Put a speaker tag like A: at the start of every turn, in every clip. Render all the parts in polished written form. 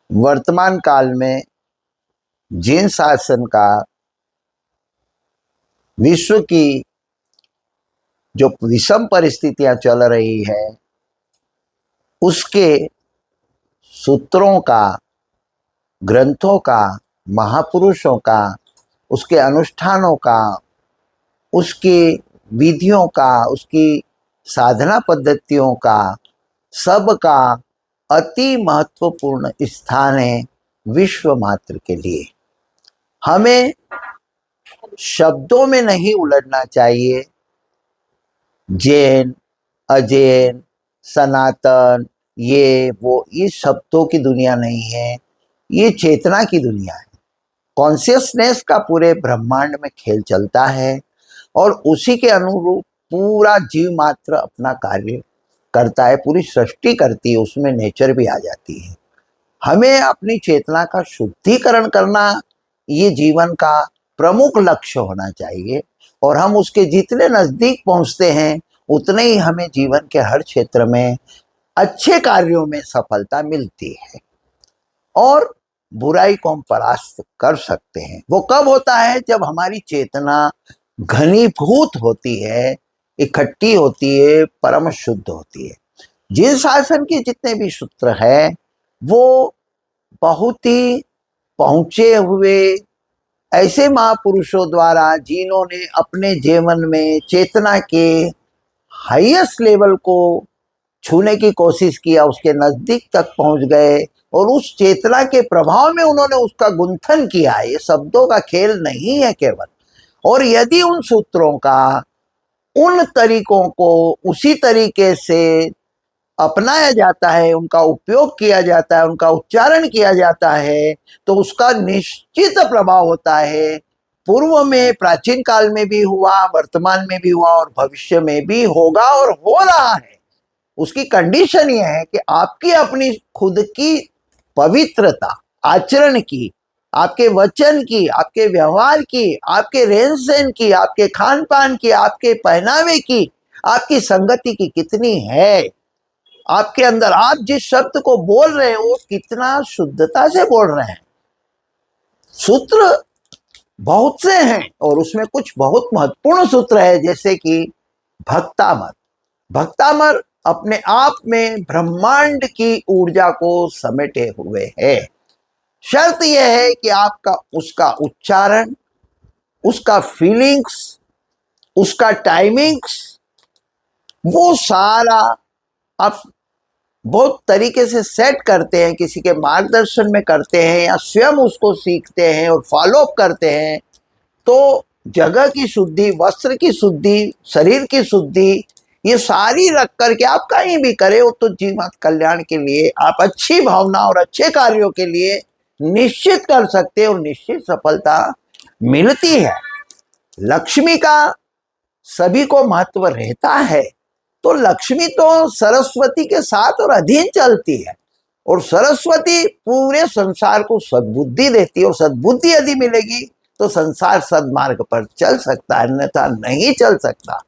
A: वर्तमान काल में जिन शासन का विश्व की जो विषम परिस्थितियां चल रही है उसके सूत्रों का, ग्रंथों का, महापुरुषों का, उसके अनुष्ठानों का, उसकी विधियों का, उसकी साधना पद्धतियों का, सब का अति महत्वपूर्ण स्थान है विश्व मात्र के लिए। हमें शब्दों में नहीं उलझना चाहिए। जैन, अजैन, सनातन, ये वो, ये शब्दों की दुनिया नहीं है, ये चेतना की दुनिया है। कॉन्शियसनेस का पूरे ब्रह्मांड में खेल चलता है और उसी के अनुरूप पूरा जीव मात्र अपना कार्य करता है, पूरी सृष्टि करती है, उसमें नेचर भी आ जाती है। हमें अपनी चेतना का शुद्धिकरण करना ये जीवन का प्रमुख लक्ष्य होना चाहिए और हम उसके जितने नजदीक पहुंचते हैं उतने ही हमें जीवन के हर क्षेत्र में अच्छे कार्यों में सफलता मिलती है और बुराई को हम परास्त कर सकते हैं। वो कब होता है? जब हमारी चेतना घनीभूत होती है, इकट्ठी होती है, परम शुद्ध होती है। जिन शासन के जितने भी सूत्र हैं वो बहुत ही पहुंचे हुए ऐसे महापुरुषों द्वारा जिन्होंने अपने जीवन में चेतना के हाईएस्ट लेवल को छूने की कोशिश किया, उसके नजदीक तक पहुंच गए और उस चेतना के प्रभाव में उन्होंने उसका गुंथन किया। ये शब्दों का खेल नहीं है केवल। और यदि उन सूत्रों का, उन तरीकों को उसी तरीके से अपनाया जाता है, उनका उपयोग किया जाता है, उनका उच्चारण किया जाता है, तो उसका निश्चित प्रभाव होता है। पूर्व में, प्राचीन काल में भी हुआ, वर्तमान में भी हुआ और भविष्य में भी होगा और हो रहा है। उसकी कंडीशन यह है कि आपकी अपनी खुद की पवित्रता, आचरण की, आपके वचन की, आपके व्यवहार की, आपके रहन सहन की, आपके खान पान की, आपके पहनावे की, आपकी संगति की कितनी है। आपके अंदर आप जिस शब्द को बोल रहे हैं वो कितना शुद्धता से बोल रहे हैं। सूत्र बहुत से हैं और उसमें कुछ बहुत महत्वपूर्ण सूत्र है, जैसे कि भक्तामर। भक्तामर अपने आप में ब्रह्मांड की ऊर्जा को समेटे हुए है। शर्त यह है कि आपका उसका उच्चारण, उसका फीलिंग्स, उसका टाइमिंग्स, वो सारा आप बहुत तरीके से सेट करते हैं, किसी के मार्गदर्शन में करते हैं या स्वयं उसको सीखते हैं और फॉलो अप करते हैं, तो जगह की शुद्धि, वस्त्र की शुद्धि, शरीर की शुद्धि, ये सारी रख करके आप कहीं भी करें वो तो जीवन कल्याण के लिए, आप अच्छी भावना और अच्छे कार्यों के लिए निश्चित कर सकते हैं और निश्चित सफलता मिलती है। लक्ष्मी का सभी को महत्व रहता है, तो लक्ष्मी तो सरस्वती के साथ और अधीन चलती है और सरस्वती पूरे संसार को सद्बुद्धि देती है और सद्बुद्धि यदि मिलेगी तो संसार सद्मार्ग पर चल सकता है, अन्यथा नहीं चल सकता।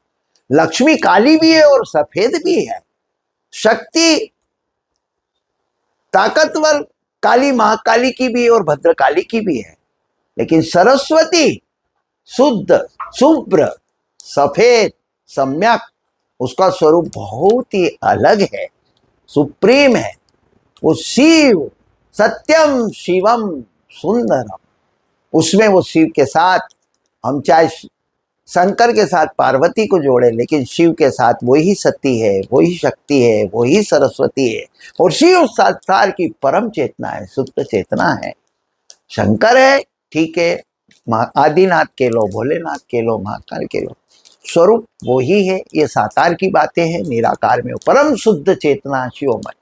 A: लक्ष्मी काली भी है और सफेद भी है। शक्ति ताकतवर काली महाकाली की भी और भद्रकाली की भी है, लेकिन सरस्वती शुद्ध, शुभ्र, सफेद, सम्यक, उसका स्वरूप बहुत ही अलग है, सुप्रीम है। वो शिव, सत्यम शिवम सुंदरम, उसमें वो शिव के साथ, हम चाहे शंकर के साथ पार्वती को जोड़े, लेकिन शिव के साथ वही सती है, वही शक्ति है, वही सरस्वती है और शिव संसार की परम चेतना है, सुप्त चेतना है। शंकर है, ठीक है, आदिनाथ के लो, भोलेनाथ के लो, महाकाल के लो, स्वरूप वो ही है। ये साकार की बातें हैं, निराकार में परम शुद्ध चेतना शिवमय।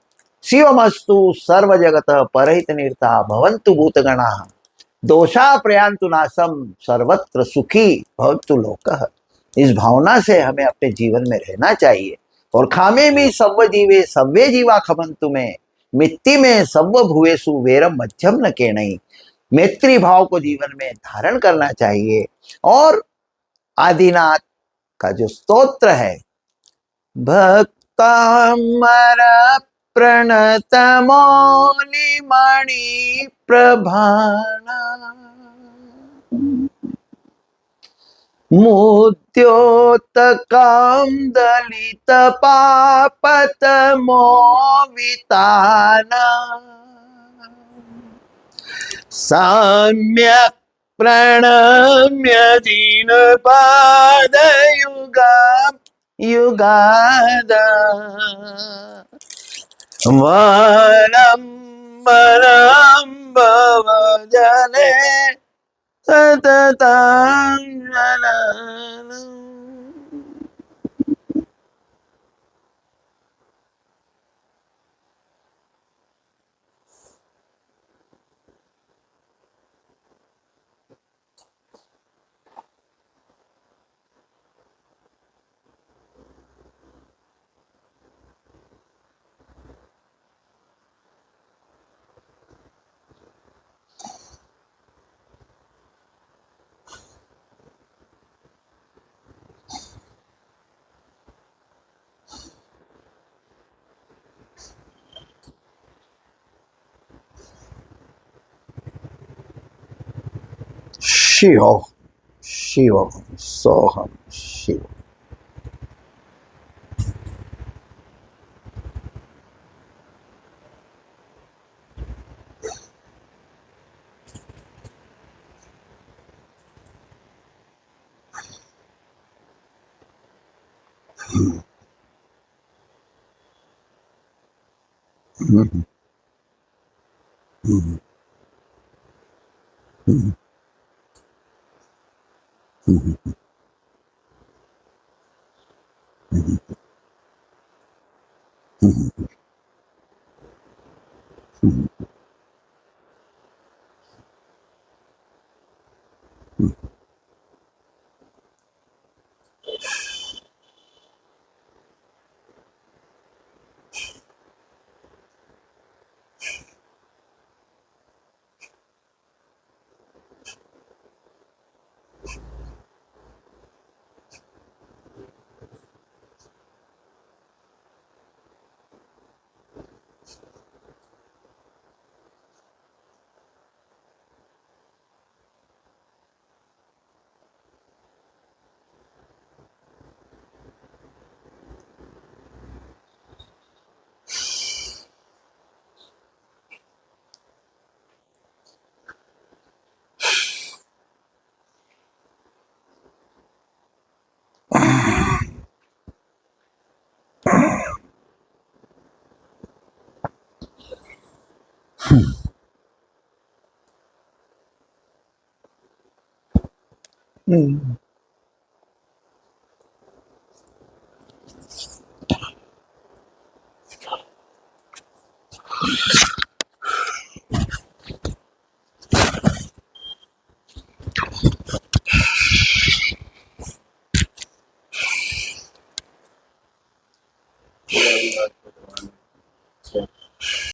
A: शिवमस्तु सर्व जगत परहित निरता भवन्तु भूतगणा दोषा प्रयांतु नाशम सर्वत्र सुखी भवन्तु लोकः। इस भावना से हमें अपने जीवन में रहना चाहिए। और खामे में सव्व जीवे सव्वे जीवा खमंतु में मिट्टी में सव्व भुवेसु वेरम मध्यम न के नहीं। मैत्री भाव को जीवन में धारण करना चाहिए। और आदिनाथ का जो स्तोत्र है, भक्तामर प्रणत मौलिमणि प्रभाना मुद्योतकां दलित पापत मोविताना सम्यक् प्रणम्य दीनपादयुगां युगादा वनं वनं भवजने सततं जननम्। शिव शिव सोहम शिव।